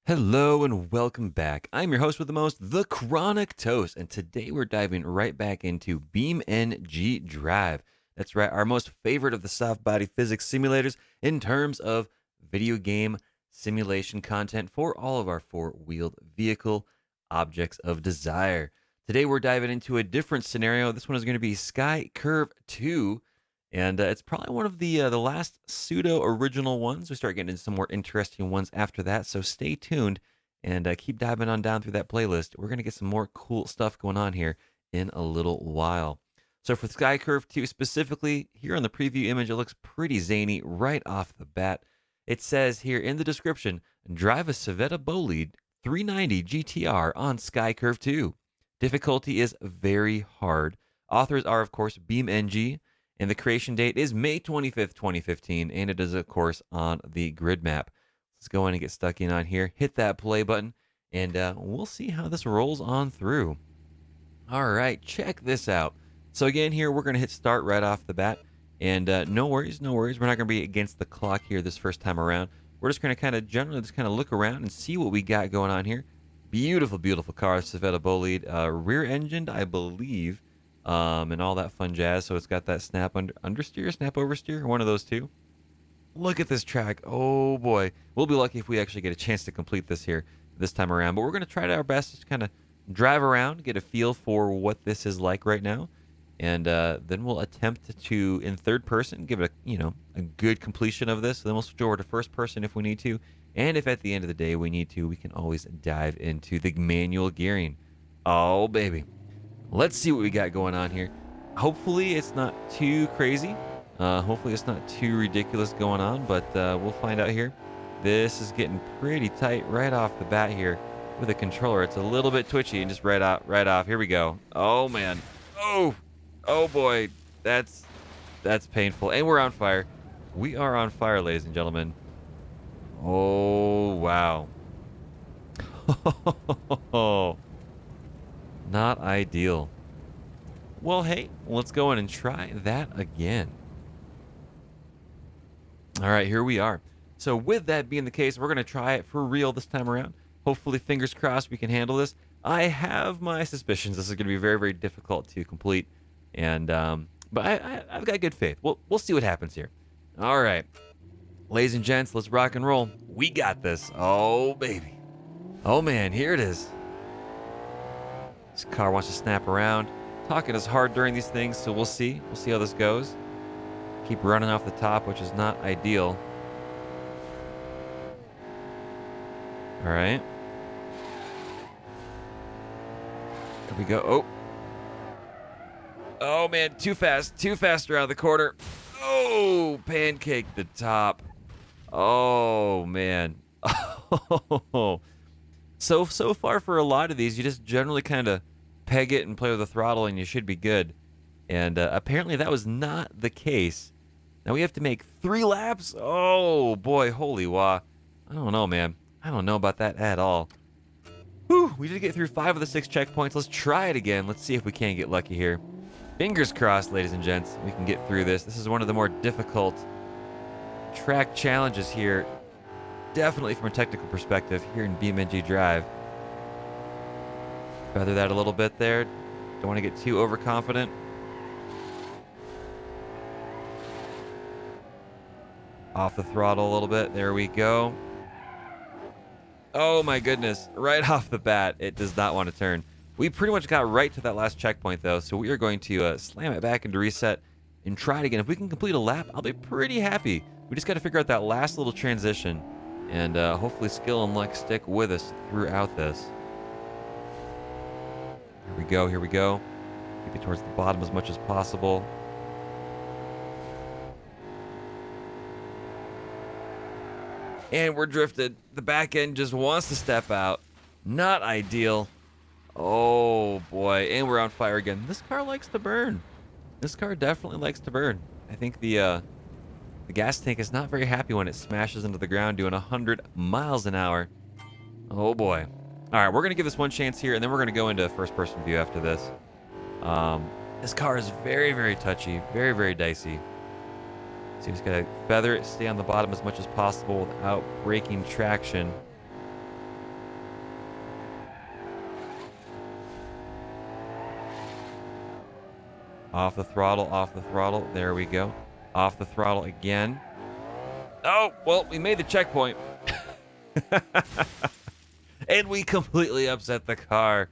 Hello and welcome back. I'm your host with the most, TheChronicToast, and today we're diving right back into BeamNG.drive. That's right, our most favorite of the soft body physics simulators in terms of video game simulation content for all of our four-wheeled vehicle objects of desire. Today we're diving into a different scenario. This one is going to be Sky Curve 2. And it's probably one of the last pseudo original ones. We start getting into some more interesting ones after that. So stay tuned and keep diving on down through that playlist. We're gonna get some more cool stuff going on here in a little while. So for Sky Curve 2 specifically, here on the preview image, it looks pretty zany right off the bat. It says here in the description, drive a Civetta Bolide 390 GTR on Sky Curve 2. Difficulty is very hard. Authors are, of course, BeamNG, and the creation date is May 25th, 2015, and it is, of course, on the grid map. Let's go in and get stuck in on here. Hit that play button, and we'll see how this rolls on through. All right, check this out. So again, here we're going to hit start right off the bat, and no worries, no worries. We're not going to be against the clock here this first time around. We're just going to kind of generally just kind of look around and see what we got going on here. Beautiful, beautiful car, Civetta Bolide, rear-engined, I believe. And all that fun jazz. So it's got that snap understeer, snap oversteer, one of those two. Look at this track. Oh boy. We'll be lucky if we actually get a chance to complete this here this time around. But we're going to try our best to kind of drive around, get a feel for what this is like right now. And then we'll attempt to, in third person, give it a good completion of this. Then we'll switch over to first person if we need to. And if at the end of the day we need to, we can always dive into the manual gearing. Oh, baby. Let's see what we got going on here. Hopefully it's not too crazy. Hopefully it's not too ridiculous going on, but we'll find out here. This is getting pretty tight right off the bat here with the controller. It's a little bit twitchy and just right off. Here we go. Oh man. Oh boy. That's painful. And we're on fire. We are on fire, ladies and gentlemen. Oh wow. Not ideal. Well, hey, let's go in and try that again. All right, here we are. So with that being the case, we're going to try it for real this time around. Hopefully, fingers crossed, we can handle this. I have my suspicions this is going to be very, very difficult to complete. And but I've got good faith. We'll see what happens here. All right. Ladies and gents, let's rock and roll. We got this. Oh, baby. Oh, man, here it is. This car wants to snap around. Talking is hard during these things, so we'll see. We'll see how this goes. Keep running off the top, which is not ideal. All right. Here we go. Oh. Oh, man, too fast around the corner. Oh, pancake the top. Oh, man. Oh. So far for a lot of these, you just generally kind of peg it and play with the throttle and you should be good. And apparently that was not the case. Now we have to make 3 laps. Oh boy, holy wah. I don't know, man. I don't know about that at all. Whew, we did get through 5 of the 6 checkpoints. Let's try it again. Let's see if we can get lucky here. Fingers crossed, ladies and gents, we can get through this. This is one of the more difficult track challenges here. Definitely from a technical perspective here in BeamNG.drive. Feather that a little bit there. Don't want to get too overconfident. Off the throttle a little bit. There we go. Oh my goodness. Right off the bat, it does not want to turn. We pretty much got right to that last checkpoint though, so we are going to slam it back into reset and try it again. If we can complete a lap, I'll be pretty happy. We just got to figure out that last little transition. And hopefully skill and luck stick with us throughout this. Here we go, here we go. Keep it towards the bottom as much as possible. And we're drifted. The back end just wants to step out. Not ideal. Oh boy, and we're on fire again. This car likes to burn. This car definitely likes to burn. I think the gas tank is not very happy when it smashes into the ground doing 100 miles an hour. Oh boy. All right, we're going to give this one chance here, and then we're going to go into first-person view after this. This car is very, very touchy, very, very dicey. So you just got to feather it, stay on the bottom as much as possible without breaking traction. Off the throttle, off the throttle. There we go. Off the throttle again. Oh, well, we made the checkpoint. And we completely upset the car.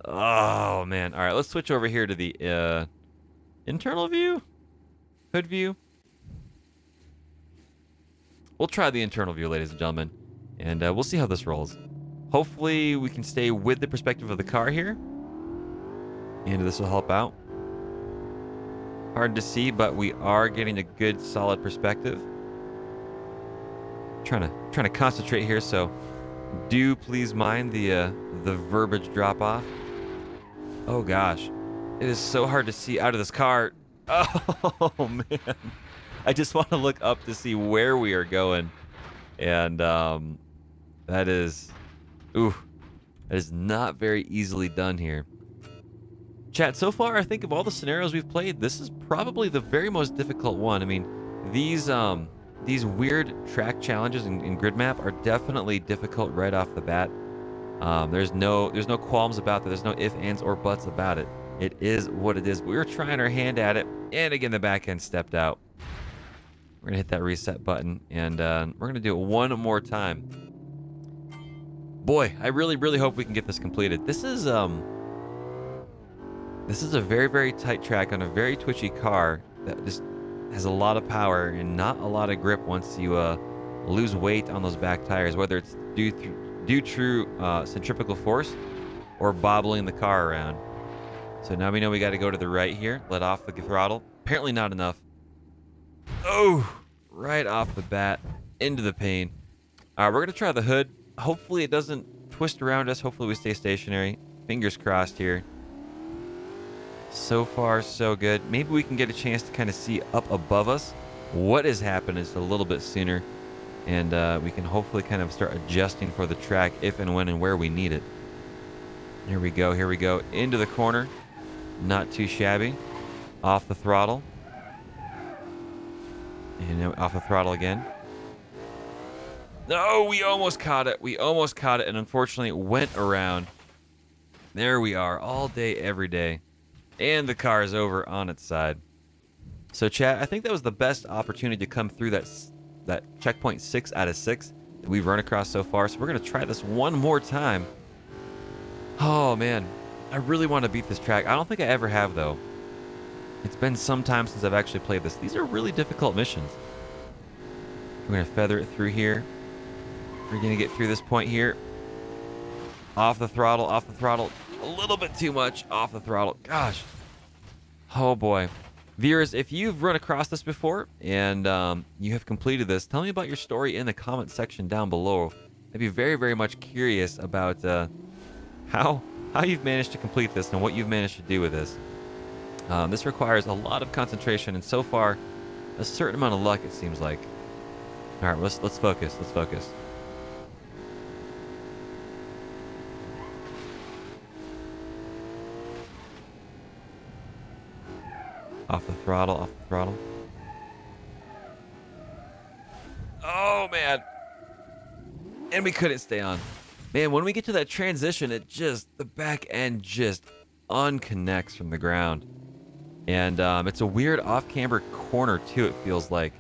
Oh, man. All right, let's switch over here to the internal view? Hood view? We'll try the internal view, ladies and gentlemen, and we'll see how this rolls. Hopefully, we can stay with the perspective of the car here, and this will help out. Hard to see, but we are getting a good, solid perspective. Trying to concentrate here, so do please mind the verbiage drop off. Oh gosh, it is so hard to see out of this car. Oh man, I just want to look up to see where we are going, and that is, ooh, that is not very easily done here. Chat, so far, I think of all the scenarios we've played, this is probably the very most difficult one. I mean, these weird track challenges in grid map are definitely difficult right off the bat. There's no qualms about that. There's no ifs, ands, or buts about it. It is what it is. We were trying our hand at it, and again, the back end stepped out. We're gonna hit that reset button, and we're gonna do it one more time. Boy, I really, really hope we can get this completed. This is a very, very tight track on a very twitchy car that just has a lot of power and not a lot of grip once you lose weight on those back tires, whether it's due to centrifugal force or bobbling the car around. So now we know we got to go to the right here, let off the throttle. Apparently not enough. Oh, right off the bat, into the pain. We're going to try the hood. Hopefully it doesn't twist around us. Hopefully we stay stationary. Fingers crossed here. So far, so good. Maybe we can get a chance to kind of see up above us what is happening just a little bit sooner. And we can hopefully kind of start adjusting for the track if and when and where we need it. Here we go, here we go. Into the corner. Not too shabby. Off the throttle. And now off the throttle again. No, we almost caught it. We almost caught it, and unfortunately it went around. There we are, all day, every day. And the car is over on its side. So chat, I think that was the best opportunity to come through that checkpoint 6 out of 6 that we've run across so far. So we're going to try this one more time. Oh man, I really want to beat this track. I don't think I ever have though. It's been some time since I've actually played this. These are really difficult missions. We're going to feather it through here. We're going to get through this point here. Off the throttle, off the throttle. A little bit too much off the throttle. Gosh. Oh boy. Viewers, if you've run across this before and you have completed this, tell me about your story in the comment section down below. I'd be very, very much curious about how you've managed to complete this and what you've managed to do with this. This requires a lot of concentration and so far a certain amount of luck, it seems like. All right, let's focus. Let's focus. Off the throttle, off the throttle. Oh, man. And we couldn't stay on. Man, when we get to that transition, the back end just unconnects from the ground. And it's a weird off-camber corner, too, it feels like.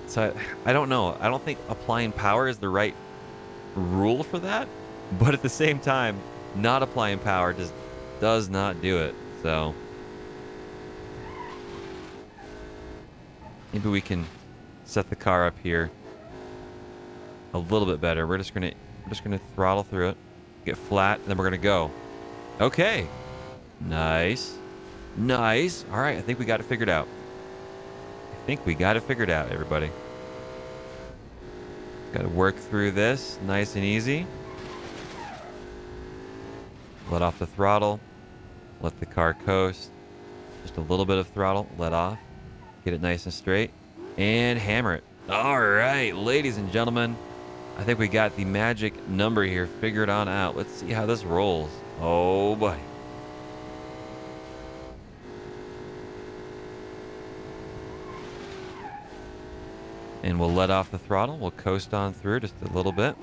So I don't know. I don't think applying power is the right rule for that. But at the same time, not applying power just does not do it. So maybe we can set the car up here a little bit better. We're just gonna throttle through it, get flat, and then we're gonna go. Okay, nice, nice. All right, I think we got it figured out. Everybody. Got to work through this nice and easy. Let off the throttle. Let the car coast. Just a little bit of throttle. Let off. Get it nice and straight. And hammer it. All right, ladies and gentlemen. I think we got the magic number here figured on out. Let's see how this rolls. Oh, boy. And we'll let off the throttle. We'll coast on through just a little bit.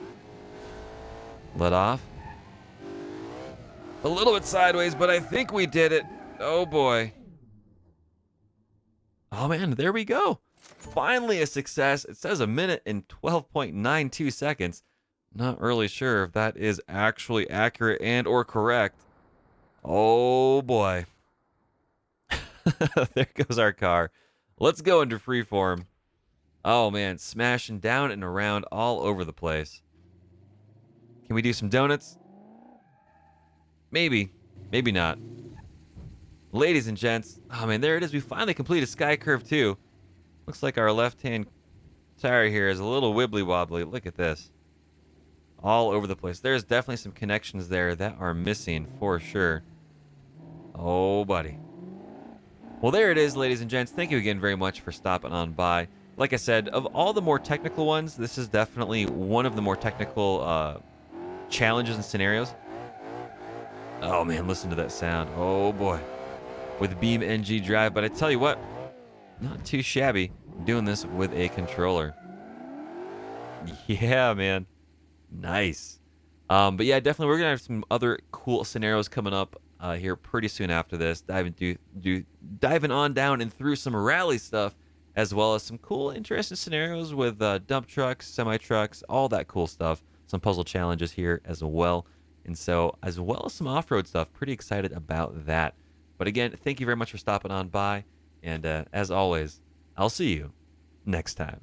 Let off. A little bit sideways, but I think we did it. Oh, boy. Oh man, there we go. Finally a success. It says 1 minute and 12.92 seconds. Not really sure if that is actually accurate and or correct. Oh boy. There goes our car. Let's go into freeform. Oh man, smashing down and around all over the place. Can we do some donuts? Maybe. Maybe not. Ladies and gents, oh man, there it is. We finally completed Sky Curve 2. Looks like our left-hand tire here is a little wibbly-wobbly. Look at this. All over the place. There's definitely some connections there that are missing for sure. Oh, buddy. Well, there it is, ladies and gents. Thank you again very much for stopping on by. Like I said, of all the more technical ones, this is definitely one of the more technical challenges and scenarios. Oh, man, listen to that sound. Oh, boy. With BeamNG.drive. But I tell you what, not too shabby doing this with a controller. Yeah, man. Nice. But yeah, definitely we're gonna have some other cool scenarios coming up here pretty soon after this. Diving on down and through some rally stuff, as well as some cool, interesting scenarios with dump trucks, semi trucks, all that cool stuff. Some puzzle challenges here as well, and so as well as some off-road stuff. Pretty excited about that. But again, thank you very much for stopping on by, and as always, I'll see you next time.